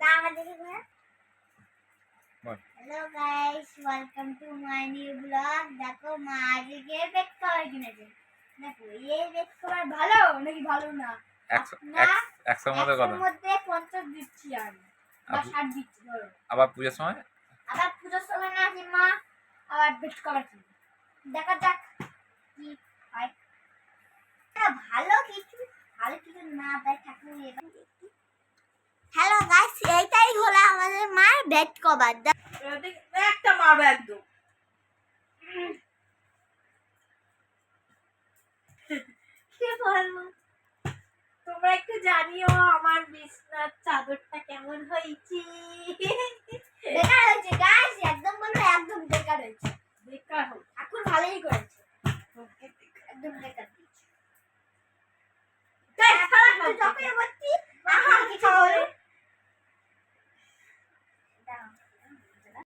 Hello guys, welcome to my new blog. देखो মা আজকে বেড কভার কিনেছে। দেখো এই বেড কভার ভালো নাকি ভালো না? 100 মধ্যে কত? 50 দিচ্ছি আমি বা 60 দিচ্ছি ধরো। আবার পূজার সময় না কি মা আবার বেড কভার কিনে। দেখা যাক কি হয়। ভালো কিছু না তাই ঠাকুর এবার দেখি। হ্যালো গাইস, এইটাই হলো আমাদের মার বেড কভার। একটা মারবে একদম। কি বলবো, তোমরা একটু জানিও আমার বিছনার চাদরটা কেমন হয়েছে। বেকার হয়েছে গাইস, একদম বলবো একদম বেকার হয়েছে। বেকার হোক, ঠাকুর ভালোই করেছে, একদম বেকার দিয়েছে। যতই আবার